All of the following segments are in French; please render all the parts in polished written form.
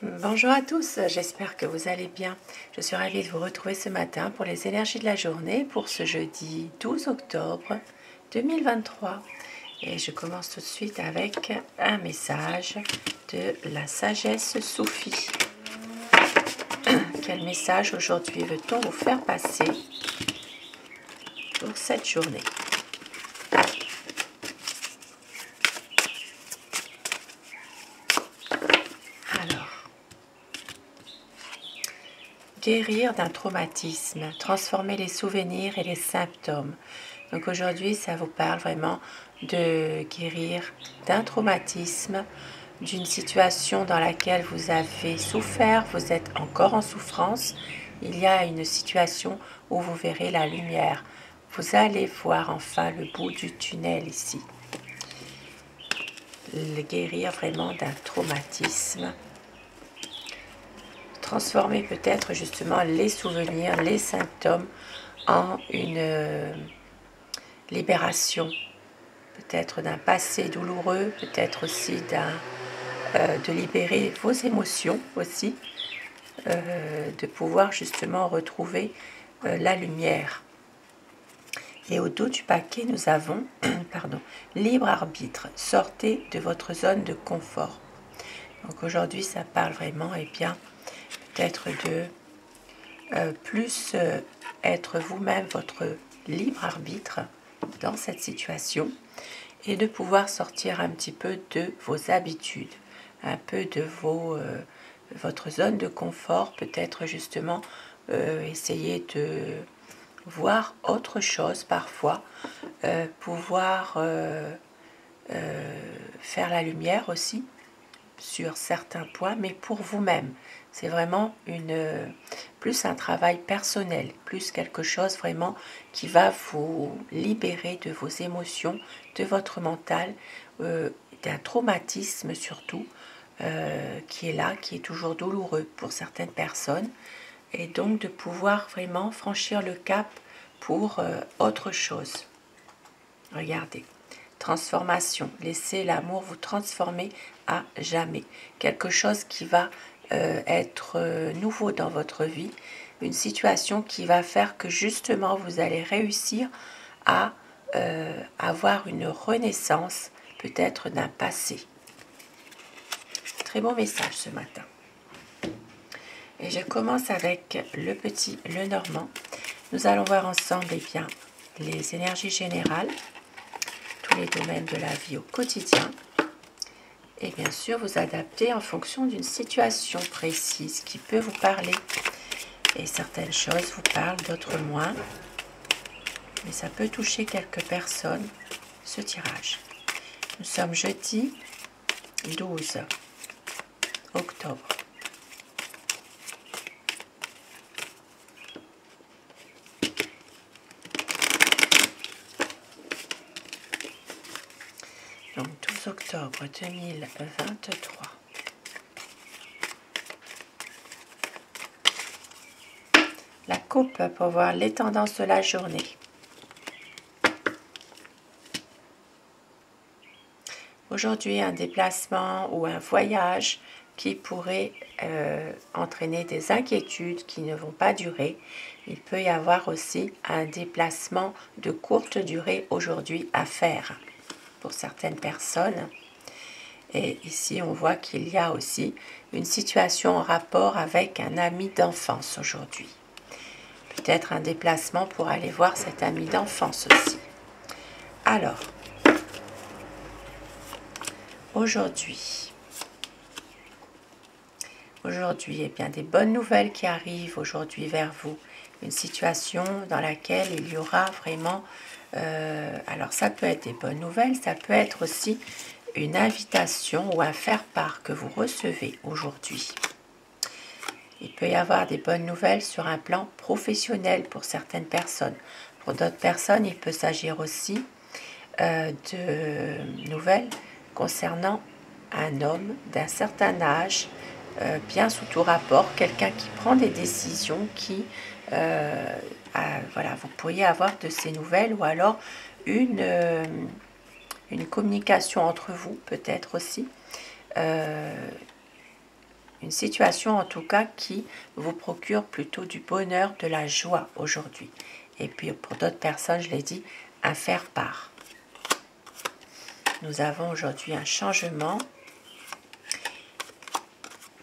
Bonjour à tous, j'espère que vous allez bien. Je suis ravie de vous retrouver ce matin pour les énergies de la journée pour ce jeudi 12 octobre 2023. Et je commence tout de suite avec un message de la sagesse soufie. Quel message aujourd'hui veut-on vous faire passer pour cette journée ? Guérir d'un traumatisme, transformer les souvenirs et les symptômes. Donc aujourd'hui, ça vous parle vraiment de guérir d'un traumatisme, d'une situation dans laquelle vous avez souffert, vous êtes encore en souffrance. Il y a une situation où vous verrez la lumière. Vous allez voir enfin le bout du tunnel ici. Le guérir vraiment d'un traumatisme. Transformer peut-être justement les souvenirs, les symptômes en une libération, peut-être d'un passé douloureux, peut-être aussi de libérer vos émotions aussi, de pouvoir justement retrouver la lumière. Et au dos du paquet, nous avons libre arbitre, sortez de votre zone de confort. Donc aujourd'hui, ça parle vraiment, peut-être de plus être vous-même votre libre arbitre dans cette situation et de pouvoir sortir un petit peu de vos habitudes, un peu de votre zone de confort, peut-être justement essayer de voir autre chose parfois, pouvoir faire la lumière aussi sur certains points, mais pour vous-même. C'est vraiment plus un travail personnel, plus quelque chose vraiment qui va vous libérer de vos émotions, de votre mental, d'un traumatisme surtout, qui est là, qui est toujours douloureux pour certaines personnes, et donc de pouvoir vraiment franchir le cap pour autre chose. Regardez. Transformation, laissez l'amour vous transformer à jamais. Quelque chose qui va être nouveau dans votre vie, une situation qui va faire que justement vous allez réussir à avoir une renaissance peut-être d'un passé. Très bon message ce matin. Et je commence avec le petit Lenormand. Nous allons voir ensemble les énergies générales, les domaines de la vie au quotidien et bien sûr vous adapter en fonction d'une situation précise qui peut vous parler, et certaines choses vous parlent, d'autres moins, mais ça peut toucher quelques personnes ce tirage. Nous sommes jeudi 12 octobre. Donc 12 octobre 2023. La coupe pour voir les tendances de la journée. Aujourd'hui, un déplacement ou un voyage qui pourrait entraîner des inquiétudes qui ne vont pas durer. Il peut y avoir aussi un déplacement de courte durée aujourd'hui à faire pour certaines personnes. Et ici, on voit qu'il y a aussi une situation en rapport avec un ami d'enfance aujourd'hui. Peut-être un déplacement pour aller voir cet ami d'enfance aussi. Alors, aujourd'hui, des bonnes nouvelles qui arrivent aujourd'hui vers vous. Une situation dans laquelle il y aura vraiment... alors ça peut être des bonnes nouvelles, ça peut être aussi une invitation ou un faire-part que vous recevez aujourd'hui. Il peut y avoir des bonnes nouvelles sur un plan professionnel pour certaines personnes. Pour d'autres personnes, il peut s'agir aussi de nouvelles concernant un homme d'un certain âge, bien sous tout rapport, quelqu'un qui prend des décisions, voilà, vous pourriez avoir de ces nouvelles, ou alors une communication entre vous, peut-être aussi, une situation en tout cas qui vous procure plutôt du bonheur, de la joie aujourd'hui. Et puis pour d'autres personnes, je l'ai dit, un faire-part. Nous avons aujourd'hui un changement.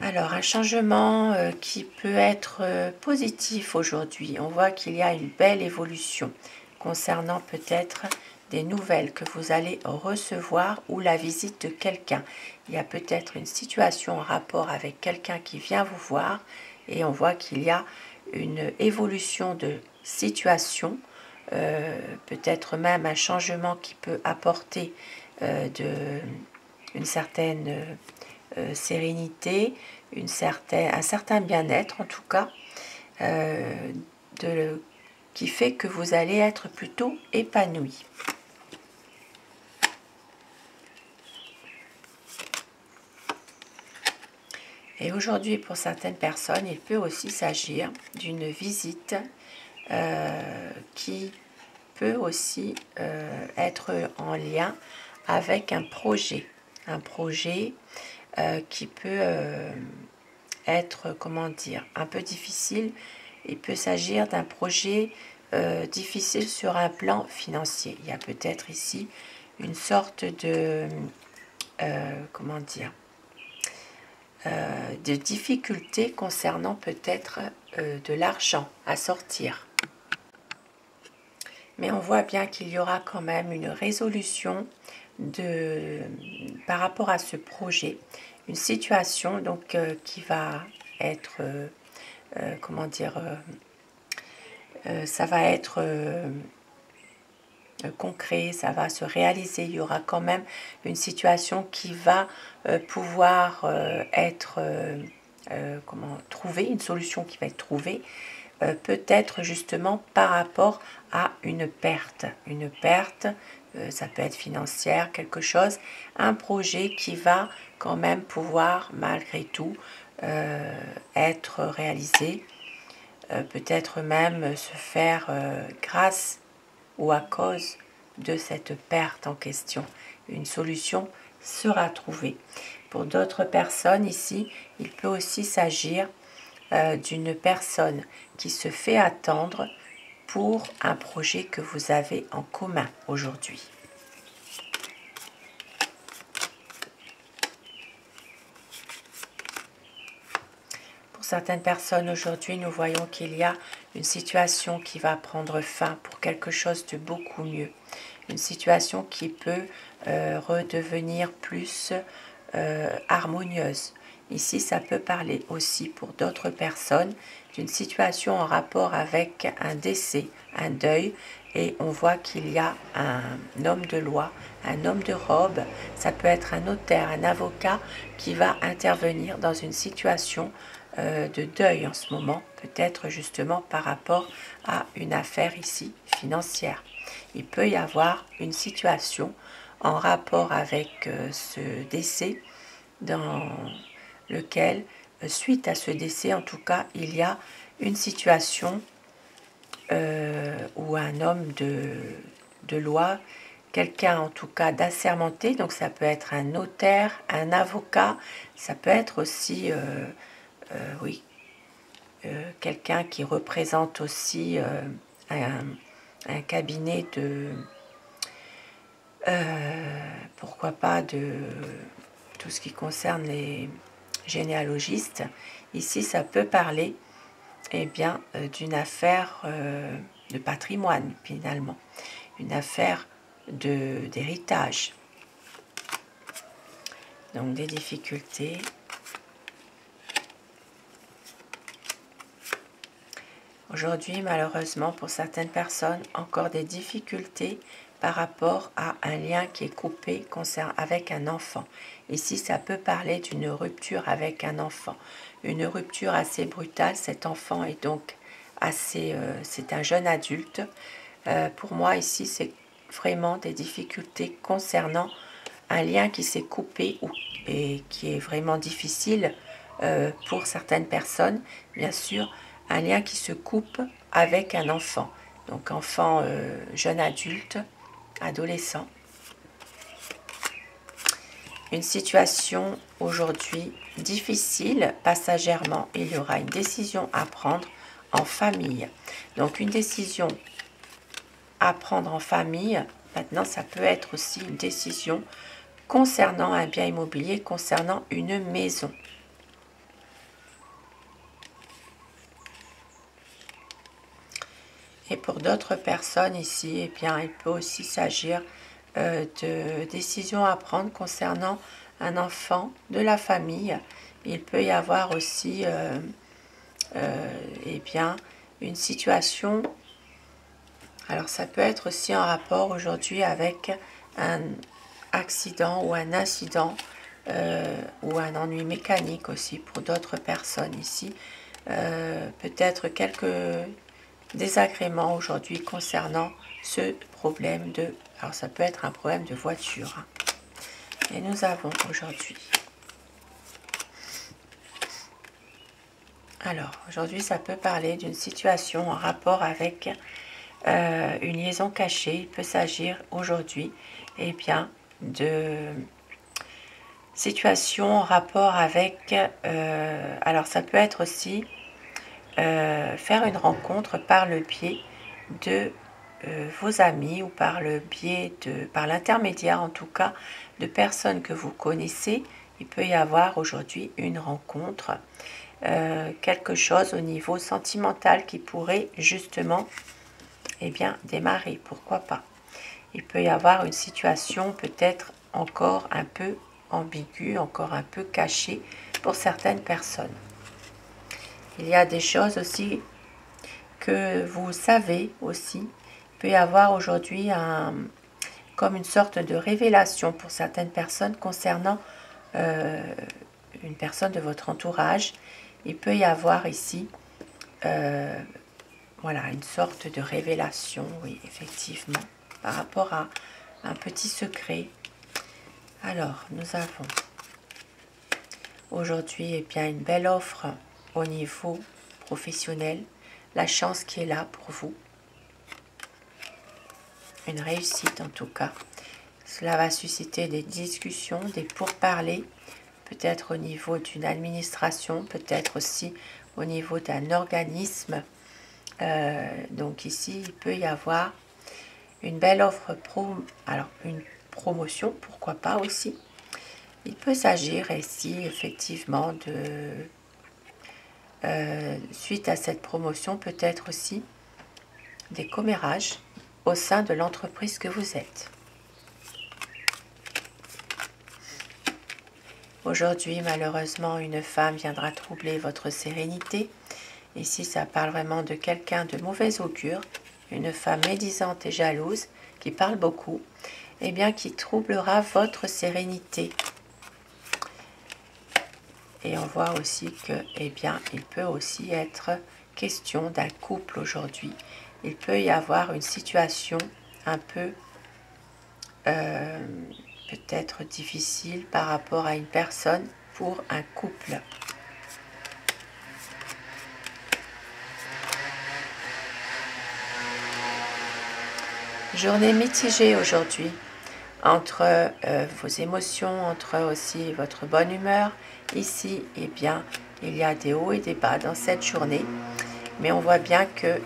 Alors, un changement qui peut être positif aujourd'hui. On voit qu'il y a une belle évolution concernant peut-être des nouvelles que vous allez recevoir ou la visite de quelqu'un. Il y a peut-être une situation en rapport avec quelqu'un qui vient vous voir et on voit qu'il y a une évolution de situation, peut-être même un changement qui peut apporter une certaine sérénité, un certain bien-être en tout cas, qui fait que vous allez être plutôt épanoui. Et aujourd'hui, pour certaines personnes, il peut aussi s'agir d'une visite qui peut aussi être en lien avec un projet qui peut être, comment dire, un peu difficile. Il peut s'agir d'un projet difficile sur un plan financier. Il y a peut-être ici une sorte de, comment dire, de difficultés concernant peut-être de l'argent à sortir. Mais on voit bien qu'il y aura quand même une résolution par rapport à ce projet, une situation donc qui va être, comment dire, ça va être concret, ça va se réaliser. Il y aura quand même une situation qui va pouvoir être trouvée, une solution qui va être trouvée, peut-être justement par rapport à une perte. Une perte, ça peut être financière, quelque chose, un projet qui va quand même pouvoir malgré tout être réalisé, peut-être même se faire grâce ou à cause de cette perte en question. Une solution sera trouvée. Pour d'autres personnes ici, il peut aussi s'agir d'une personne qui se fait attendre pour un projet que vous avez en commun aujourd'hui. Pour certaines personnes aujourd'hui, nous voyons qu'il y a une situation qui va prendre fin pour quelque chose de beaucoup mieux. Une situation qui peut redevenir plus harmonieuse. Ici, ça peut parler aussi pour d'autres personnes d'une situation en rapport avec un décès, un deuil, et on voit qu'il y a un homme de loi, un homme de robe, ça peut être un notaire, un avocat qui va intervenir dans une situation de deuil en ce moment, peut-être justement par rapport à une affaire ici financière. Il peut y avoir une situation en rapport avec ce décès dans lequel, suite à ce décès, en tout cas, il y a une situation où un homme de loi, quelqu'un en tout cas d'assermenté, donc ça peut être un notaire, un avocat, ça peut être aussi, oui, quelqu'un qui représente aussi un cabinet de, pourquoi pas, de tout ce qui concerne les généalogistes. Ici, ça peut parler bien, d'une affaire de patrimoine, finalement, une affaire d'héritage. Donc, des difficultés. Aujourd'hui, malheureusement, pour certaines personnes, encore des difficultés par rapport à un lien qui est coupé avec un enfant. Ici, ça peut parler d'une rupture avec un enfant. Une rupture assez brutale. Cet enfant est donc assez... c'est un jeune adulte. Pour moi, ici, c'est vraiment des difficultés concernant un lien qui s'est coupé et qui est vraiment difficile pour certaines personnes. Bien sûr, un lien qui se coupe avec un enfant. Donc, enfant, jeune adulte, adolescent. une situation aujourd'hui difficile, passagèrement. Il y aura une décision à prendre en famille. Donc une décision à prendre en famille. Maintenant, ça peut être aussi une décision concernant un bien immobilier, concernant une maison. Et pour d'autres personnes ici, eh bien, il peut aussi s'agir de décisions à prendre concernant un enfant de la famille. Il peut y avoir aussi eh bien, une situation. Alors ça peut être aussi en rapport aujourd'hui avec un accident ou un incident ou un ennui mécanique aussi pour d'autres personnes ici. Peut-être quelques désagréments aujourd'hui concernant ce problème de... Alors ça peut être un problème de voiture. Hein. Et nous avons aujourd'hui... Alors aujourd'hui ça peut parler d'une situation en rapport avec une liaison cachée. Il peut s'agir aujourd'hui eh bien, de situation en rapport avec... alors ça peut être aussi faire une rencontre par le biais de vos amis ou par le biais de, par l'intermédiaire en tout cas, de personnes que vous connaissez. Il peut y avoir aujourd'hui une rencontre, quelque chose au niveau sentimental qui pourrait justement eh bien, démarrer, pourquoi pas. Il peut y avoir une situation peut-être encore un peu ambiguë, encore un peu cachée pour certaines personnes. Il y a des choses aussi que vous savez aussi. Il peut y avoir aujourd'hui comme une sorte de révélation pour certaines personnes concernant une personne de votre entourage. Il peut y avoir ici voilà, une sorte de révélation, oui, effectivement, par rapport à un petit secret. Alors, nous avons aujourd'hui eh bien, une belle offre au niveau professionnel, la chance qui est là pour vous, une réussite en tout cas. Cela va susciter des discussions, des pourparlers, peut-être au niveau d'une administration, peut-être aussi au niveau d'un organisme. Donc ici, il peut y avoir une belle offre alors une promotion, pourquoi pas aussi. Il peut s'agir ici effectivement de suite à cette promotion, peut-être aussi des commérages au sein de l'entreprise que vous êtes. Aujourd'hui, malheureusement, une femme viendra troubler votre sérénité. Ici, ça parle vraiment de quelqu'un de mauvais augure, une femme médisante et jalouse, qui parle beaucoup, et bien qui troublera votre sérénité. Et on voit aussi que, eh bien, il peut aussi être question d'un couple aujourd'hui. Il peut y avoir une situation un peu peut-être difficile par rapport à une personne pour un couple. Journée mitigée aujourd'hui entre vos émotions, entre aussi votre bonne humeur. Ici, eh bien, il y a des hauts et des bas dans cette journée, mais on voit bien que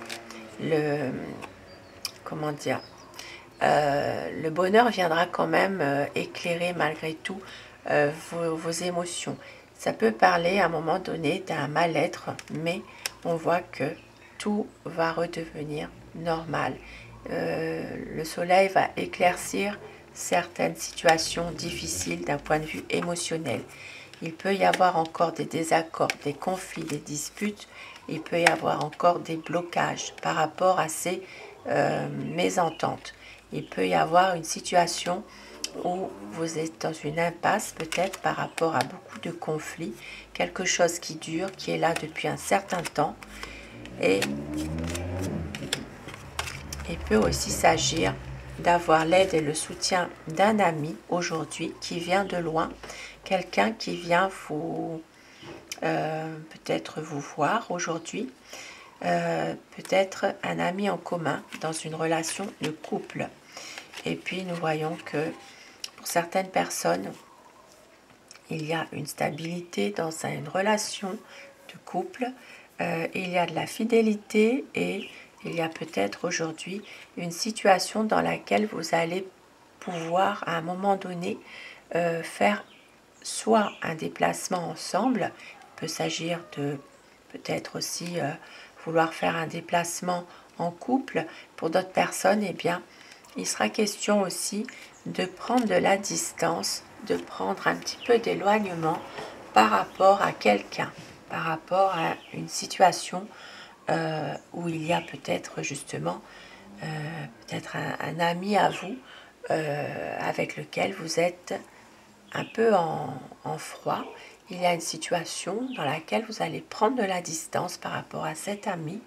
comment dire, le bonheur viendra quand même éclairer malgré tout vos émotions. Ça peut parler à un moment donné d'un mal-être, mais on voit que tout va redevenir normal. Le soleil va éclaircir certaines situations difficiles d'un point de vue émotionnel. Il peut y avoir encore des désaccords, des conflits, des disputes. Il peut y avoir encore des blocages par rapport à ces mésententes. Il peut y avoir une situation où vous êtes dans une impasse peut-être par rapport à beaucoup de conflits, quelque chose qui dure, qui est là depuis un certain temps. Et il peut aussi s'agir d'avoir l'aide et le soutien d'un ami aujourd'hui qui vient de loin, quelqu'un qui vient vous peut-être vous voir aujourd'hui, peut-être un ami en commun dans une relation de couple. Et puis nous voyons que pour certaines personnes, il y a une stabilité dans une relation de couple, il y a de la fidélité et il y a peut-être aujourd'hui une situation dans laquelle vous allez pouvoir à un moment donné faire soit un déplacement ensemble, il peut s'agir de peut-être aussi vouloir faire un déplacement en couple. Pour d'autres personnes, eh bien, il sera question aussi de prendre de la distance, de prendre un petit peu d'éloignement par rapport à quelqu'un, par rapport à une situation où il y a peut-être justement peut-être un ami à vous avec lequel vous êtes un peu en froid. Il y a une situation dans laquelle vous allez prendre de la distance par rapport à cet ami.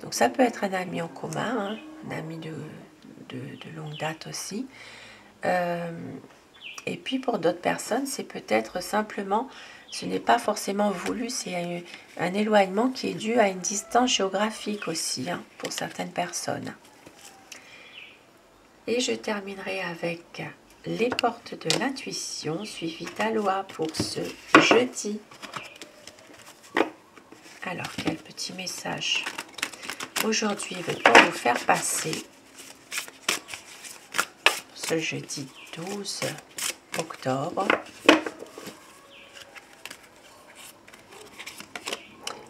Donc ça peut être un ami en commun, hein, un ami de longue date aussi. Et puis pour d'autres personnes, c'est peut-être simplement, ce n'est pas forcément voulu, c'est un éloignement qui est dû à une distance géographique aussi, hein, pour certaines personnes. Et je terminerai avec les portes de l'intuition, suivi d'Aloha pour ce jeudi. Alors, quel petit message aujourd'hui veut-on vous faire passer ce jeudi 12 octobre?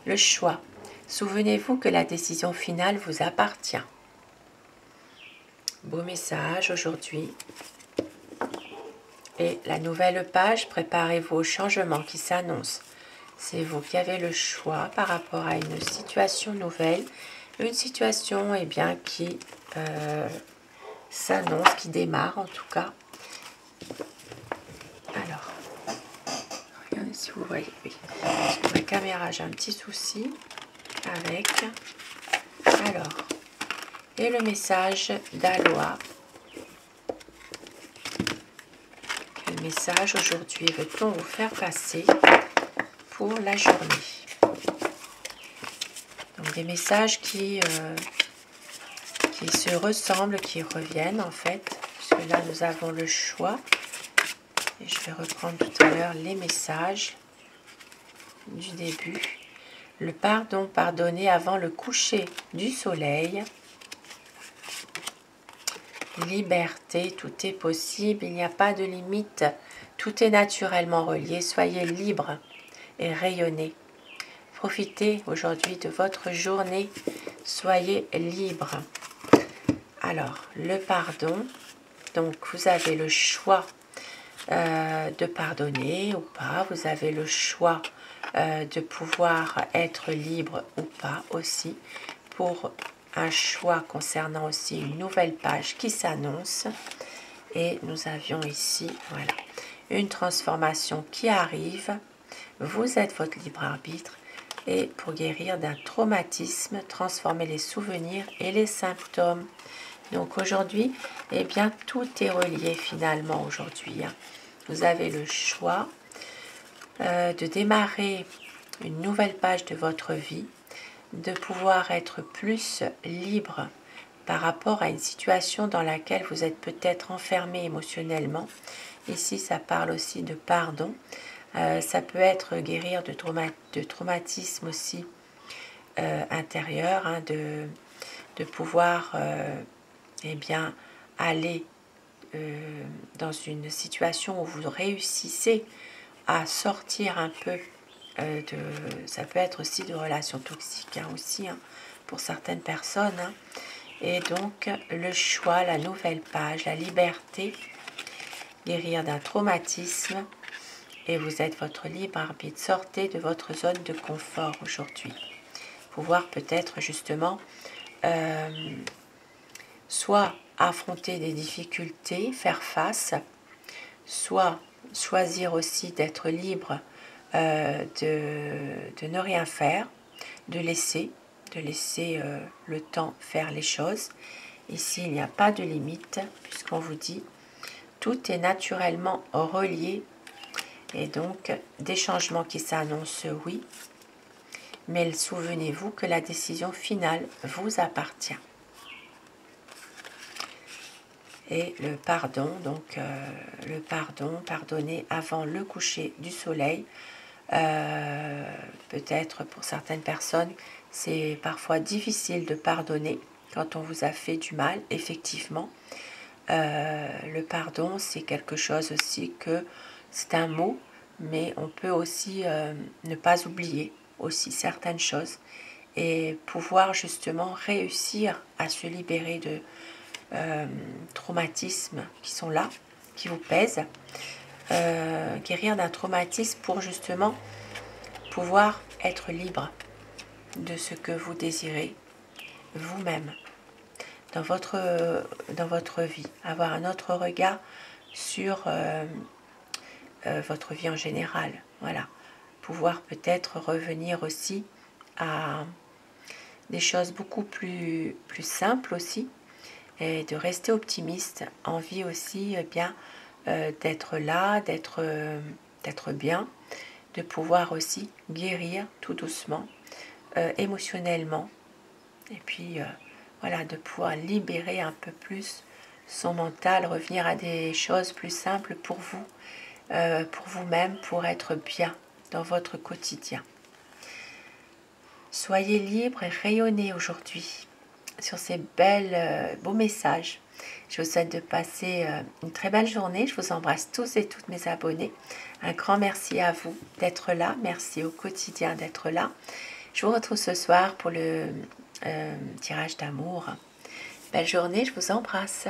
Le choix. Souvenez-vous que la décision finale vous appartient. Beau message aujourd'hui. Et la nouvelle page, préparez-vous au changement qui s'annonce. C'est vous qui avez le choix par rapport à une situation nouvelle, une situation bien, qui s'annonce, qui démarre en tout cas. Alors, regardez si vous voyez. Oui. Sur la caméra, j'ai un petit souci avec. Alors, et le message d'Aloha. Quel message aujourd'hui veut-on vous faire passer pour la journée? Donc des messages qui se ressemblent, qui reviennent en fait, puisque là nous avons le choix. Et je vais reprendre tout à l'heure les messages du début. Le pardon, pardonner avant le coucher du soleil. Liberté, tout est possible, il n'y a pas de limite, tout est naturellement relié, soyez libre et rayonnez. Profitez aujourd'hui de votre journée, soyez libre. Alors, le pardon, donc vous avez le choix de pardonner ou pas, vous avez le choix de pouvoir être libre ou pas aussi, pour un choix concernant aussi une nouvelle page qui s'annonce. Et nous avions ici, voilà, une transformation qui arrive. Vous êtes votre libre arbitre. Et pour guérir d'un traumatisme, transformer les souvenirs et les symptômes. Donc aujourd'hui, eh bien, tout est relié finalement aujourd'hui. Hein. Vous avez le choix de démarrer une nouvelle page de votre vie, de pouvoir être plus libre par rapport à une situation dans laquelle vous êtes peut-être enfermé émotionnellement. Ici, ça parle aussi de pardon. Ça peut être guérir de traumatisme aussi intérieur, hein, de pouvoir eh bien, aller dans une situation où vous réussissez à sortir un peu ça peut être aussi de relations toxiques hein, aussi hein, pour certaines personnes. Hein. Et donc le choix, la nouvelle page, la liberté, guérir d'un traumatisme. Et vous êtes votre libre arbitre. Sortez de votre zone de confort aujourd'hui. Pouvoir peut-être justement soit affronter des difficultés, faire face, soit choisir aussi d'être libre de ne rien faire, de laisser le temps faire les choses. Ici, il n'y a pas de limite, puisqu'on vous dit tout est naturellement relié. Et donc, des changements qui s'annoncent, oui, mais souvenez-vous que la décision finale vous appartient. Et le pardon, donc le pardon, pardonner avant le coucher du soleil. Peut-être pour certaines personnes, c'est parfois difficile de pardonner quand on vous a fait du mal, effectivement. Le pardon, c'est quelque chose aussi que c'est un mot, mais on peut aussi ne pas oublier aussi certaines choses et pouvoir justement réussir à se libérer de traumatismes qui sont là, qui vous pèsent. Guérir d'un traumatisme pour justement pouvoir être libre de ce que vous désirez vous-même dans votre vie, avoir un autre regard sur votre vie en général. Voilà, pouvoir peut-être revenir aussi à des choses beaucoup plus simples aussi, et de rester optimiste, envie aussi bien d'être là, d'être bien, de pouvoir aussi guérir tout doucement, émotionnellement, et puis voilà, de pouvoir libérer un peu plus son mental, revenir à des choses plus simples pour vous, pour vous-même, pour être bien dans votre quotidien. Soyez libre et rayonnez aujourd'hui sur ces beaux messages. Je vous souhaite de passer une très belle journée. Je vous embrasse tous et toutes mes abonnés. Un grand merci à vous d'être là. Merci au quotidien d'être là. Je vous retrouve ce soir pour le tirage d'amour. Belle journée, je vous embrasse.